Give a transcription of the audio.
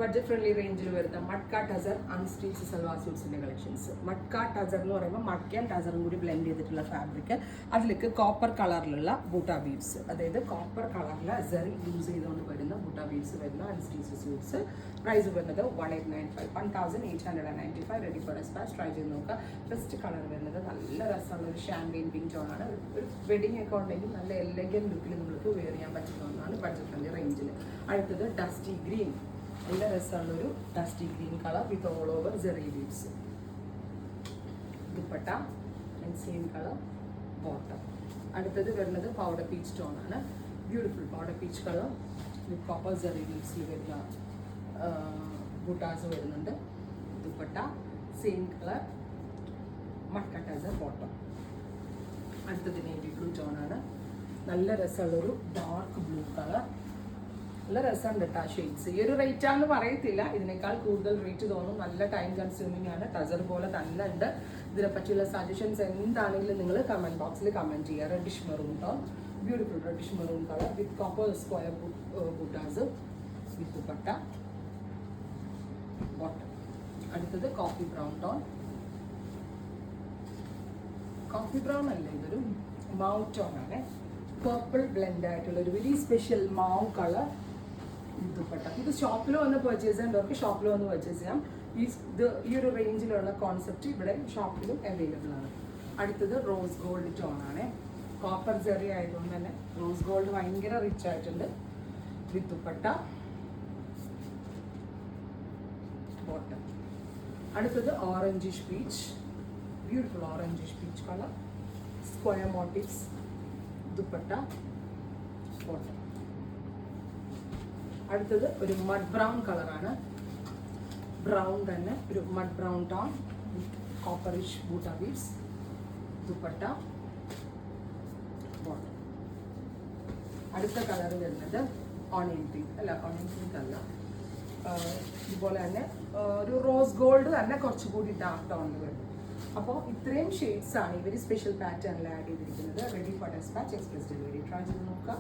Budget friendly റേഞ്ചിൽ വരുന്ന matka tussar unstitch salwar സ്യൂട്ട്സിന്റെ collections. Matka tussar എന്ന് പറയുമ്പോൾ മഡ്കയും ടസറും കൂടി ബ്ലെൻഡ് ചെയ്തിട്ടുള്ള ഫാബ്രിക്. അതിലേക്ക് കോപ്പർ കളറിലുള്ള ബൂട്ട ബീഡ്സ്, അതായത് കോപ്പർ കളറിലെ സെറി യൂസ് ചെയ്തുകൊണ്ട് വരുന്ന ബൂട്ട ബീഡ്സ് വരുന്ന അൺസ്റ്റിച്ച് സ്യൂട്ട്സ്. പ്രൈസ് വരുന്നത് 1895, 1895. Ready for dispatch. ട്രൈ ചെയ്ത് നോക്കുക. ഫസ്റ്റ് കളർ വരുന്നത് നല്ല രസമുള്ള ഒരു ഷാമ്പെയിൻ പിങ്ക് ടോണാണ്. ഒരു വെഡിങ് ഒക്കെ ഉണ്ടെങ്കിൽ നല്ല എലഗന്റ് ലുക്കിൽ നിങ്ങൾക്ക് വെയർ ചെയ്യാൻ പറ്റുന്ന ഒന്നാണ് ബഡ്ജറ്റ് ഫ്രണ്ട്ലി റേഞ്ചിൽ. അടുത്തത് ഡസ്റ്റി ഗ്രീൻ. നല്ല രസമുള്ളൊരു dusty green colour with all over zari beads. Dupatta and same colour bottom. അടുത്തത് വരുന്നത് പൗഡർ പീച്ച് ടോണാണ്. Beautiful powder peach colour with copper zari ബീഡ്സിൽ വരുന്ന ബൂട്ടാസ് വരുന്നുണ്ട്. Dupatta same colour matka tussar bottom. അടുത്തത് നേവി ബ്ലൂ ടോണാണ്. നല്ല രസമുള്ളൊരു ഡാർക്ക് ബ്ലൂ കളർ. നല്ല രസമുണ്ട് കേട്ടോ ഷെയ്ഡ്സ്. ഈ ഒരു റേറ്റ് ആണെന്ന് പറയത്തില്ല, ഇതിനേക്കാൾ കൂടുതൽ റേറ്റ് തോന്നും. നല്ല ടൈം കൺസ്യൂമിംഗ് ആണ്. ടസർ പോലെ തന്നെ ഉണ്ട്. ഇതിനെ പറ്റിയുള്ള സജഷൻസ് എന്താണെങ്കിലും നിങ്ങൾ കമൻറ്റ് ബോക്സിൽ കമൻറ്റ് ചെയ്യുക. Reddish maroon tone, beautiful reddish maroon colour with copper square buttas with dupatta bottom. അടുത്തത് coffee brown tone. Coffee brown അല്ല, ഇതൊരു മാവ് ടോൺ ആണ്. പേർപ്പിൾ ബ്ലെൻഡ് ആയിട്ടുള്ള ഒരു very special mauve colour dupatta. ഇത് ഷോപ്പിൽ വന്ന് പർച്ചേസ് ചെയ്യേണ്ടവർക്ക് ഷോപ്പിൽ വന്ന് പർച്ചേസ് ചെയ്യാം. ഈ ഒരു റേഞ്ചിലുള്ള കോൺസെപ്റ്റ് ഇവിടെ ഷോപ്പിലും അവൈലബിൾ ആണ്. അടുത്തത് റോസ് ഗോൾഡ് ടോൺ ആണ്. കോപ്പർ ജെറി ആയതുകൊണ്ട് തന്നെ റോസ് ഗോൾഡ് ഭയങ്കര റിച്ച് ആയിട്ടുണ്ട് വിത്ത് ദുപ്പട്ട ബോട്ടം. അടുത്തത് orangish peach, beautiful orangish peach colour, square motifs, dupatta bottom. അടുത്തത് ഒരു മഡ് ബ്രൗൺ കളറാണ്. ബ്രൗൺ തന്നെ ഒരു mud brown tone copperish butta beads, dupatta bottom. അടുത്ത കളർ വരുന്നത് ഓണിയൻ പിങ്ക് അല്ല, ഓണിയൻ പിങ്ക് അല്ല, ഇതുപോലെ തന്നെ ഒരു റോസ് ഗോൾഡ് തന്നെ കുറച്ചുകൂടി ഡാർക്ക് ടോണിൽ വരും. അപ്പോൾ ഇത്രയും ഷെയ്ഡ്സ് ആണ് ഇവർ സ്പെഷ്യൽ പാറ്റേണിൽ ആഡ് ചെയ്തിരിക്കുന്നത്. Ready for despatch, express delivery. Try ചെയ്ത് നോക്കുക.